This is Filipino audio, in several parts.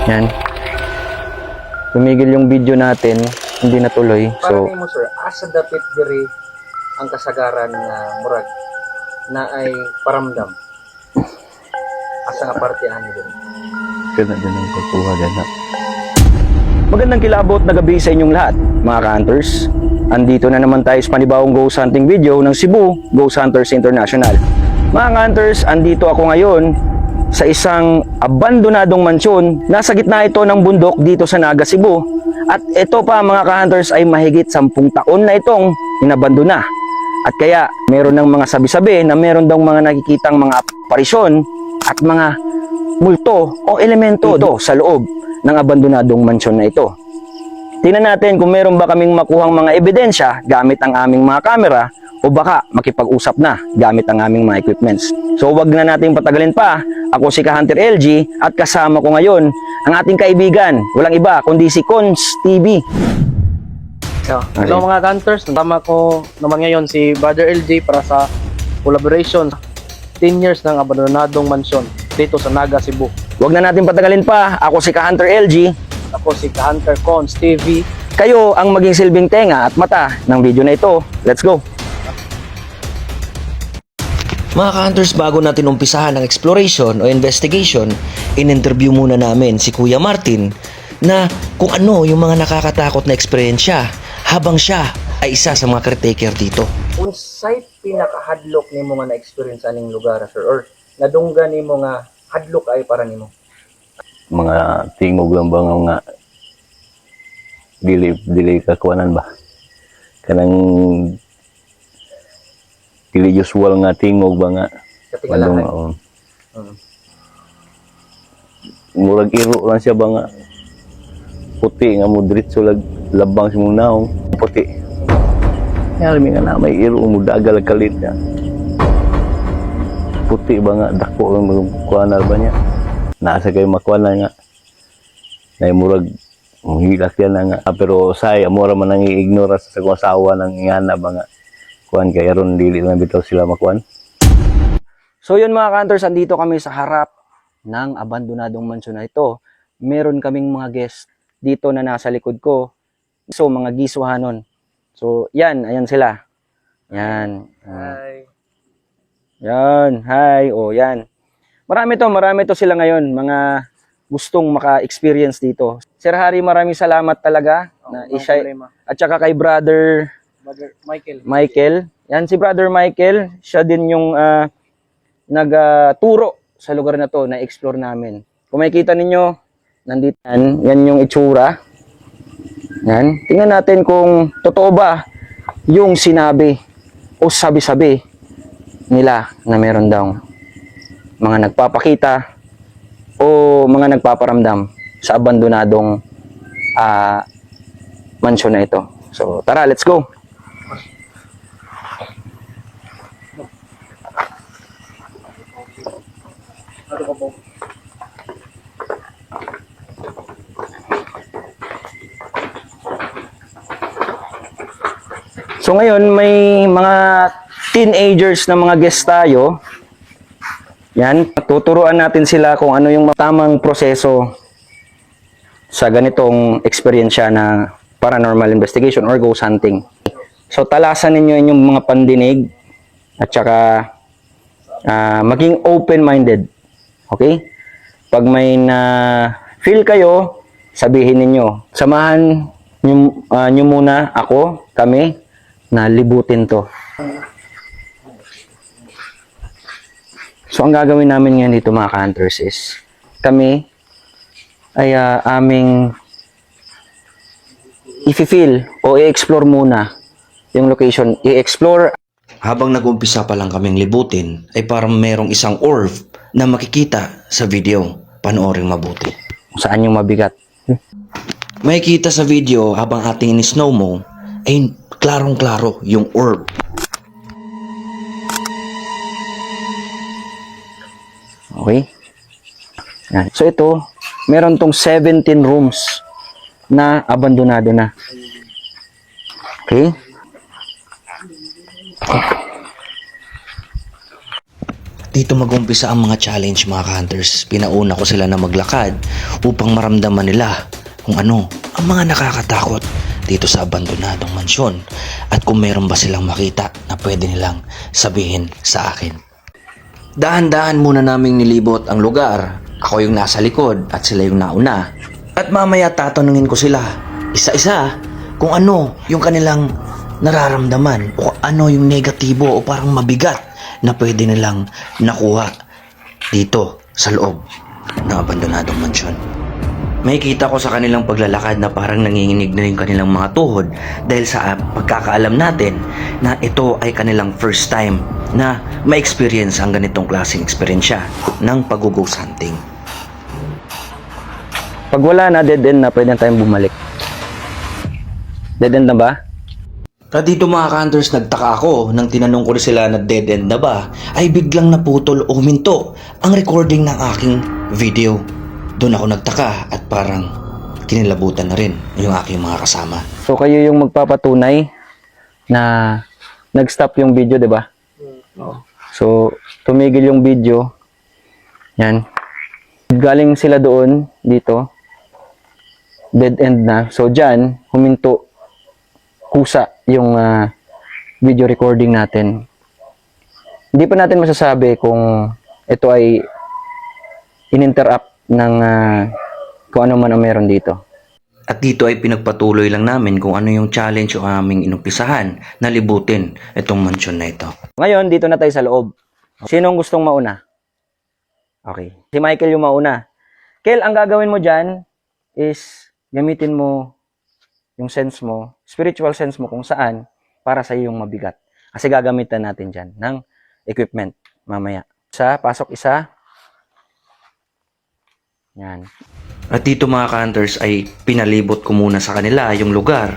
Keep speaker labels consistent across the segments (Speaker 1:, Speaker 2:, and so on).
Speaker 1: Yan. Tumigil yung video natin, hindi natuloy.
Speaker 2: Para
Speaker 1: So,
Speaker 2: nimo sir, asa dapit diri ang kasagaran nga murag na ay paramdam. Asa nga parte ani diri?
Speaker 1: ganda din ang kukuha ganda. Magandang kilabot na gabi sa inyong lahat, mga ka-hunters. Andito na naman tayo sa panibawang ghost hunting video ng Cebu Ghost Hunters International. Mga ka-hunters, andito ako ngayon sa isang abandonadong mansyon. Nasa gitna ito ng bundok dito sa Naga, Cebu. At ito pa mga ka-hunters ay mahigit 10 taon na itong inabandona. At kaya meron ng mga sabi-sabi na meron daw mga nakikitang mga aparisyon at mga multo o elemento ito sa loob ng abandonadong mansyon na ito. Tingnan natin kung meron ba kaming makuhang mga ebidensya gamit ang aming mga kamera o baka makipag-usap na gamit ang aming mga equipments. So wag na nating patagalin pa. Ako si Ka-Hunter LG at kasama ko ngayon ang ating kaibigan, walang iba kundi si Cons TV.
Speaker 2: Hello mga hunters, tama ko naman ngayon si Brother LG para sa collaboration 10 years ng abandonadong mansyon dito sa Naga, Cebu.
Speaker 1: Wag na natin patagalin pa. Ako si Ka-Hunter LG.
Speaker 2: Ako si Ka-Hunter Cons TV.
Speaker 1: Kayo ang maging silbing tenga at mata ng video na ito. Let's go!
Speaker 3: Mga ka-hunters, bago natin umpisahan ang exploration o investigation, in-interview muna namin si Kuya Martin na kung ano yung mga nakakatakot na eksperyensya habang siya ay isa sa mga caretaker dito.
Speaker 2: Unsay pinaka-hadlok nimo nga na-experience aning lugar sir or nadungga nimo nga hadlok ay para nimo?
Speaker 4: Mga tingog lang ba nga dili kakuanan ba kanang dili usual nga tingog ba nga
Speaker 2: Katingalahan.
Speaker 4: murag iro lang siya ba nga puti nga mo diretso labang sa mong naong puti alam nga na may iro mo dagal kalit nga puti ba nga dako ang kuanar ba niya nasa kayo makuanan nga na murag hilak yan na nga pero say amora man nang i-ignore sa kung asawa ng ingana ba nga kuan kay aron dili lang bitaw sila makuan.
Speaker 1: So yun mga ka-hunters, andito kami sa harap ng abandonadong mansyon na ito. Meron kaming mga guest dito na nasa likod ko. So mga giswahanon. So yan, ayan sila. Yan.
Speaker 2: Hi.
Speaker 1: Yan, hi. O yan. Marami to sila ngayon. Mga gustong maka-experience dito. Sir Harry, maraming salamat talaga. Na isya, at saka kay Brother
Speaker 2: Brother Michael.
Speaker 1: Michael. Yan si Brother Michael. Siya din yung nagturo sa lugar na to na explore namin. Kung makikita ninyo, nandito yan yung itsura. Yan. Tingnan natin kung totoo ba yung sinabi o sabi-sabi nila na meron daw mga nagpapakita o mga nagpaparamdam sa abandonadong mansyon na ito. So tara, let's go! So ngayon may mga teenagers na mga guest tayo. Yan, tuturuan natin sila kung ano yung tamang proseso sa ganitong eksperyensya na paranormal investigation or ghost hunting. So talasan ninyo inyong mga pandinig at saka maging open-minded. Okay? Pag may feel kayo, sabihin ninyo. Samahan nyo muna kami, na libutin to. So ang gagawin namin ngayon dito mga ka-hunters is kami ay aming i-feel o i-explore muna yung location. I-explore.
Speaker 3: Habang nag-umpisa pa lang kaming libutin ay parang merong isang orb na makikita sa video. Panoorin mabuti.
Speaker 1: Saan yung mabigat?
Speaker 3: Makikita sa video habang ating in-snow mo ay klarong-klaro yung orb.
Speaker 1: Okay? Yan. So ito, meron tong 17 rooms na abandonado na. Okay?
Speaker 3: dito mag-umpisa ang mga challenge mga ka-hunters. Pinauna ko sila na maglakad upang maramdaman nila kung ano ang mga nakakatakot dito sa abandonadong mansyon at kung meron ba silang makita na pwede nilang sabihin sa akin. Dahan-dahan muna naming nilibot ang lugar. Ako yung nasa likod at sila yung nauna. At mamaya tatanungin ko sila isa-isa kung ano yung kanilang nararamdaman o ano yung negatibo o parang mabigat na pwede nilang nakuha dito sa loob ng abandonadong mansyon. May kita ko sa kanilang paglalakad na parang nanginginig na yung kanilang mga tuhod dahil sa pagkakaalam natin na ito ay kanilang first time na ma-experience ang ganitong klaseng eksperyensya ng pag-ghost hunting.
Speaker 1: Pag wala na, dead end na, pwede na tayong bumalik. Dead end na ba?
Speaker 3: At dito mga ka-hunters, nagtaka ako nang tinanong ko sila na dead end na ba, ay biglang naputol o huminto ang recording ng aking video. Doon ako nagtaka at parang kinilabutan na rin yung aking mga kasama.
Speaker 1: So kayo yung magpapatunay na nag-stop yung video, di ba? So tumigil yung video. Yan. Galing sila doon, dito. Dead end na. So dyan, huminto kusa yung video recording natin. Hindi pa natin masasabi kung ito ay in-interrupt ng kung ano man ang meron dito.
Speaker 3: At dito ay pinagpatuloy lang namin kung ano yung challenge o aming inumpisahan na libutin itong mansyon na ito.
Speaker 1: Ngayon, dito na tayo sa loob. Sinong gustong mauna? Okay. Si Michael yung mauna. Kel, ang gagawin mo dyan is gamitin mo yung sense mo, spiritual sense mo kung saan para sa yung mabigat. Kasi gagamitan natin dyan ng equipment mamaya. Pasok isa. Yan.
Speaker 3: At dito mga ka-hunters ay pinalibot ko muna sa kanila yung lugar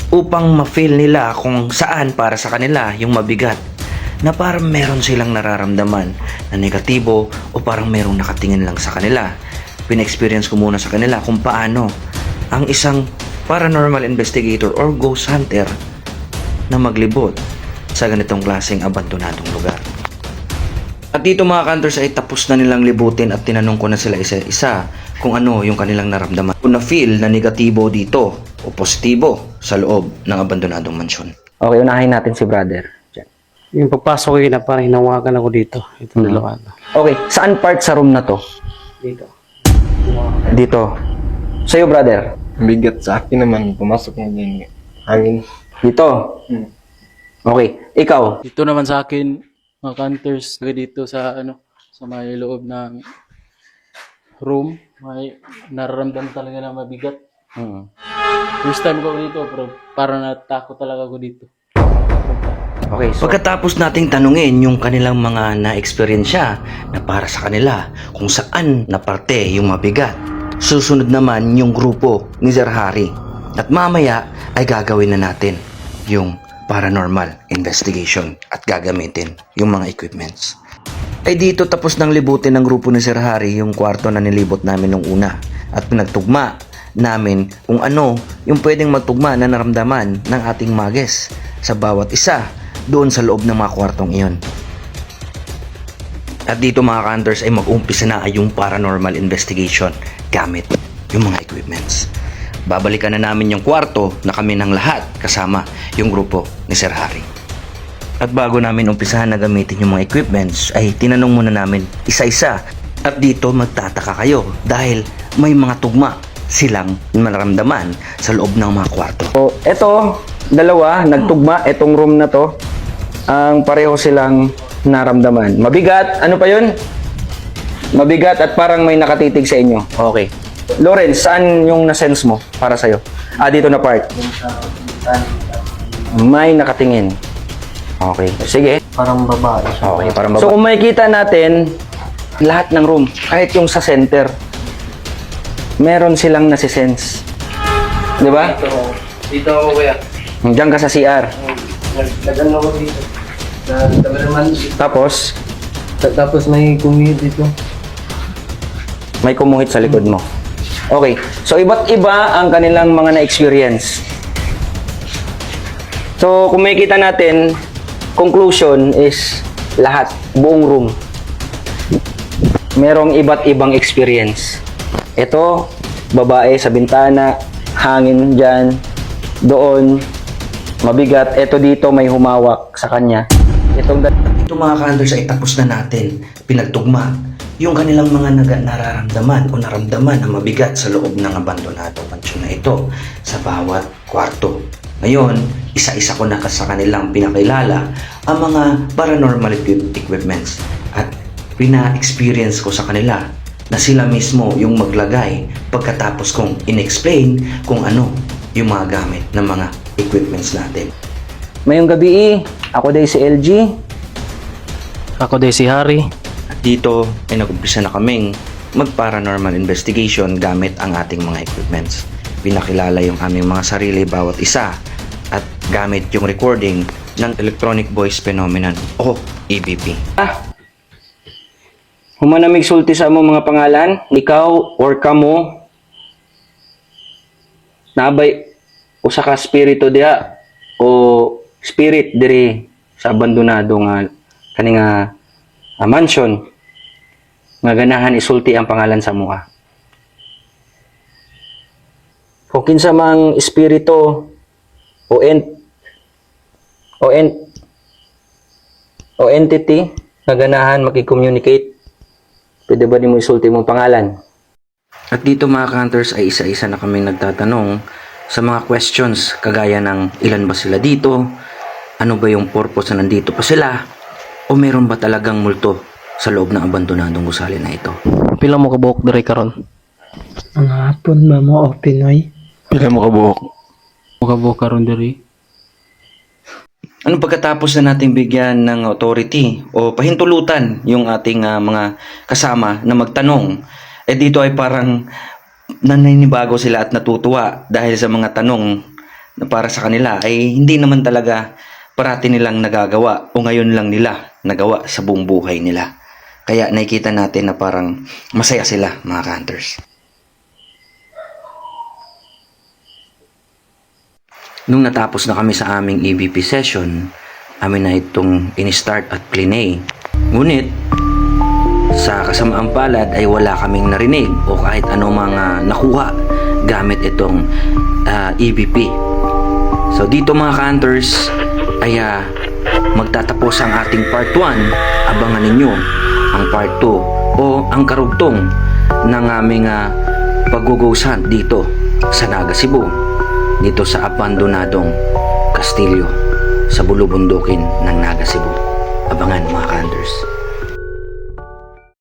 Speaker 3: upang ma-feel nila kung saan para sa kanila yung mabigat na parang meron silang nararamdaman na negatibo o parang merong nakatingin lang sa kanila. Pina-experience ko muna sa kanila kung paano ang isang paranormal investigator or ghost hunter na maglibot sa ganitong klaseng abandonadong lugar. At dito mga ka-hunters ay tapos na nilang libutin at tinanong ko na sila isa-isa kung ano yung kanilang naramdaman. Kung na-feel na negatibo dito o positibo sa loob ng abandonadong mansyon.
Speaker 1: Okay, unahin natin si brother. Dyan.
Speaker 2: Yung pagpasok ko na parang hinawakan ako dito. Ito dalawa.
Speaker 1: Okay, saan part sa room na to?
Speaker 2: Dito.
Speaker 1: Dito. Sa'yo, brother?
Speaker 5: Bigat sa akin naman, pumasok ng hangin.
Speaker 1: Dito. Okay, ikaw?
Speaker 6: Dito naman sa akin, mga hunters, dito sa sa may loob ng room, may nararamdaman talaga na mabigat. First time ko dito, pero parang natakot talaga ako dito.
Speaker 1: Okay, so
Speaker 3: Pagkatapos nating tanungin yung kanilang mga na-experiensya na para sa kanila kung saan na parte yung mabigat, susunod naman yung grupo ni Sir Harry. At mamaya ay gagawin na natin yung paranormal investigation at gagamitin yung mga equipments. Ay dito tapos nang libutin ng grupo ni Sir Harry yung kwarto na nilibot namin nung una at pinagtugma namin kung ano yung pwedeng magtugma na naramdaman ng ating mages sa bawat isa doon sa loob ng mga kwartong iyon. At dito mga ka-hunters ay mag-umpisa na yung paranormal investigation gamit yung mga equipments. Babalikan na namin yung kwarto na kami ng lahat kasama yung grupo ni Sir Harry. At bago namin umpisahan na gamitin yung mga equipments ay tinanong muna namin isa-isa. At dito magtataka kayo dahil may mga tugma silang maramdaman sa loob ng mga kwarto.
Speaker 1: So, eto, dalawa, nagtugma, etong room na to, ang pareho silang naramdaman. Mabigat, ano pa yun? Mabigat at parang may nakatitig sa inyo. Okay. Lawrence, saan yung nasense mo para sa'yo? Dito na part. May nakatingin. Okay. Sige.
Speaker 2: Parang babae siya.
Speaker 1: Okay, parang baba. So kung makikita natin, lahat ng room, kahit yung sa center, meron silang nasisense. Di ba?
Speaker 2: Dito ako kuya.
Speaker 1: Diyan ka sa CR.
Speaker 2: Nag-ano ako dito. Naman.
Speaker 1: Tapos,
Speaker 2: may kumihid dito.
Speaker 1: may kumuhit sa likod mo. Okay. So, iba't iba ang kanilang mga na-experience. So, kung makikita natin, conclusion is lahat, buong room, merong iba't ibang experience. Ito, babae sa bintana, hangin dyan, doon, mabigat. Ito dito, may humawak sa kanya.
Speaker 3: Ito mga ka-hunters ay tapos na natin pinagtugma yung kanilang mga nararamdaman o naramdaman na mabigat sa loob ng abandonado mansyon na ito sa bawat kwarto. Ngayon, isa-isa ko na sa kanilang pinakilala ang mga paranormal equipments at pina-experience ko sa kanila na sila mismo yung maglagay pagkatapos kong in-explain kung ano yung mga gamit ng mga equipments natin.
Speaker 1: Mayong gabi, ako day si LG.
Speaker 2: Ako din si Harry.
Speaker 3: At dito ay nag-umpisa na kaming mag-paranormal investigation gamit ang ating mga equipments. Pinakilala yung aming mga sarili bawat isa at gamit yung recording ng Electronic Voice Phenomenon o EVP.
Speaker 1: Humanamig sulti sa mo mga pangalan, ikaw or kamo, nabay usa ka spirito diha o spirit diri sa abandonado nga kani nga mansion nga ganahan isulti ang pangalan sa muha. Kung kinsa mang espiritu o entity nga ganahan maki-communicate, pwede ba nimo isulti mong pangalan?
Speaker 3: At dito mga ka-hunters ay isa-isa na kaming nagtatanong sa mga questions kagaya ng ilan ba sila dito, ano ba yung purpose na nandito pa sila, o meron ba talagang multo sa loob ng abandonadong gusali na ito.
Speaker 2: Pila mo kabuok diri karon?
Speaker 7: Ang hapon ba mo o Pinoy?
Speaker 5: Pila mo kabuok.
Speaker 6: Mukabuo karon diri.
Speaker 3: Ano pagkatapos na nating bigyan ng authority o pahintulutan yung ating mga kasama na magtanong, dito ay parang naninibago sila at natutuwa dahil sa mga tanong na para sa kanila ay hindi naman talaga parati nilang nagagawa o ngayon lang nila nagawa sa buong buhay nila. Kaya nakikita natin na parang masaya sila mga ka-hunters. Nung natapos na kami sa aming EVP session, amin na itong in-start at plinay. Ngunit, sa kasamaang palad ay wala kaming narinig o kahit ano mga nakuha gamit itong EVP. So dito mga ka-hunters ay magtatapos ang ating part 1. Abangan ninyo ang part 2 o ang karugtong ng aming pag-ghost hunt dito sa Naga, Cebu, dito sa abandonadong kastilyo sa bulubundukin ng Naga, Cebu. Abangan mga ka-hunters.